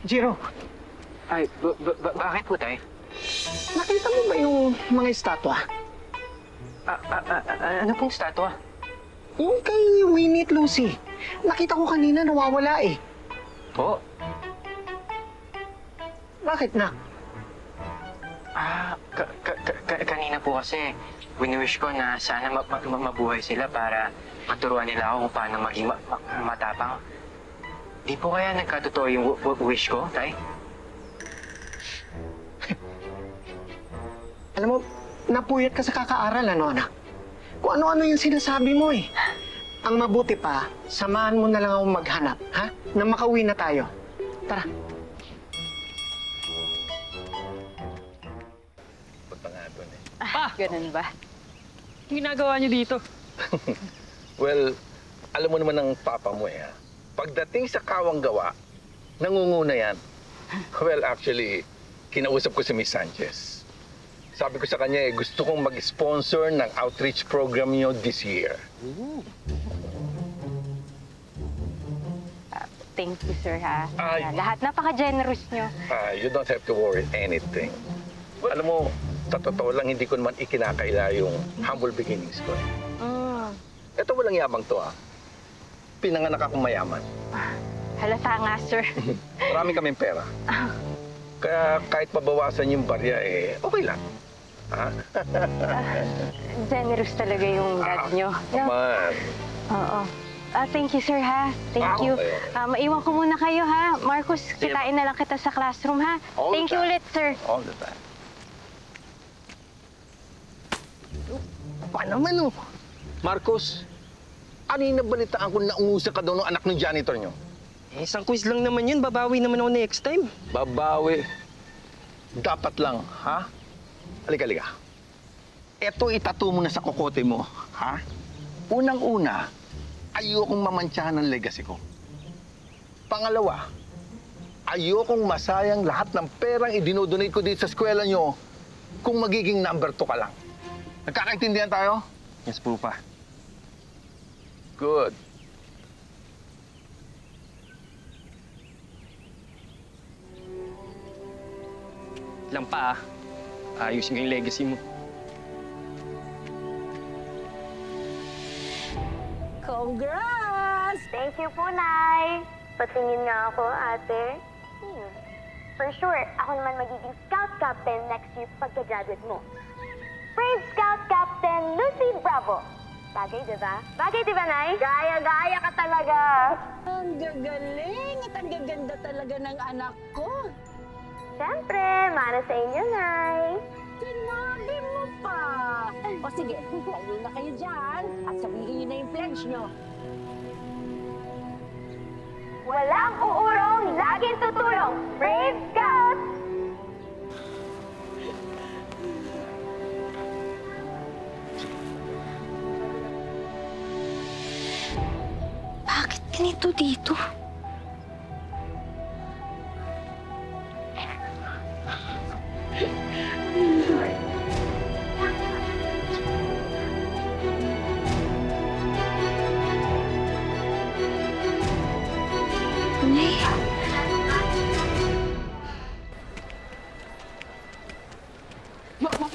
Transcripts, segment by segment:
Jiro, Ay, bakit po, tay? nakita mo ba yung mga estatwa? Ano pong statwa? Yung kay Winnie at Lucy. Nakita ko kanina nawawala eh. Po? Bakit na? Kanina po kasi, wini-wish ko na sana mabuhay sila para maturuan nila ako kung paano maging matapang. Di po kaya nagkatotoo yung wish ko, tay? Alam mo, napuyat ka sa kakaaral, ano, anak? Kung ano-ano yung sinasabi mo eh. Ang mabuti pa, samahan mo na lang ako maghanap, ha? Na makauwi na tayo. Tara. Punta nga doon eh. Ganun ba? Ang ginagawa niyo dito? Well, alam mo naman ang papa mo eh. Ha? Pagdating sa kawang gawa, nangunguna yan. Well, actually, kinausap ko si Miss Sanchez. Sabi ko sa kanya eh, gusto kong mag-sponsor ng outreach program niyo this year. Thank you, sir, ha? Ay. Lahat napaka-generous nyo. You don't have to worry anything. Well, alam mo, sa totoo lang, hindi ko naman ikinakaila yung humble beginnings ko. Ito walang yabang to, ha? Pinanganak akong mayaman. Halata nga, sir. Marami kaming pera. Kaya kahit mabawasan yung barya, eh, okay lang. Ha? Generous talaga yung dad nyo. No? Man. Oo. Thank you, sir, ha? Thank you. Okay. Maiwan ko muna kayo, ha? Marcos, kitain na lang kita sa classroom, ha? All Thank you the time. ulit, sir. All the time. Paano naman, oh? Marcos, ano yung nabalitaan ko na umusa ka daw ng anak ng janitor nyo? Eh, isang quiz lang naman yun. Babawi naman ako next time. Babawi. Dapat lang, ha? Halika. Ito itato mo na sa kokote mo, ha? Unang-una, ayokong mamantsahan ng legacy ko. Pangalawa, ayokong masayang lahat ng perang idinodonate ko dito sa eskwela nyo kung magiging number 2 ka lang. Nagkakaintindihan tayo? Yes po, pa. Good. Lang pa, ayusin ko yung legacy mo. Congrats! Thank you po, Nay. Patingin nga ako, ate. For sure, ako naman magiging Scout Captain next year pagka-graduate mo. Brave Scout Captain Lucy Bravo. Bagay, di ba? Bagay, di ba, Nay? Gaya ka talaga. Ang gagaling at ang gaganda talaga ng anak ko. Siyempre, mana sa inyo, Nay. Sinabi mo pa. O sige, tayo na kayo dyan at sabihin niyo na yung pledge nyo. Walang uurong, laging tutulong. Brave Scout! Bakit ganito dito? Nay.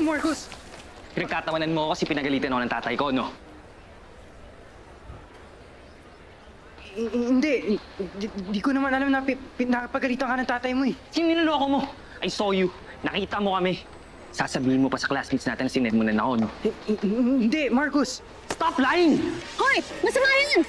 Marcos! Pinagtatawanan mo ako kasi pinagalitan ako ng tatay ko, no? Hindi. Di ko naman alam na napagalitan ka ng tatay mo eh. Sino niloloko mo? I saw you. Nakita mo kami. Sasabihin mo pa sa classmates natin na sined mo na ako, no? Hindi, Marcos! Stop lying! Hoy! Masama yan!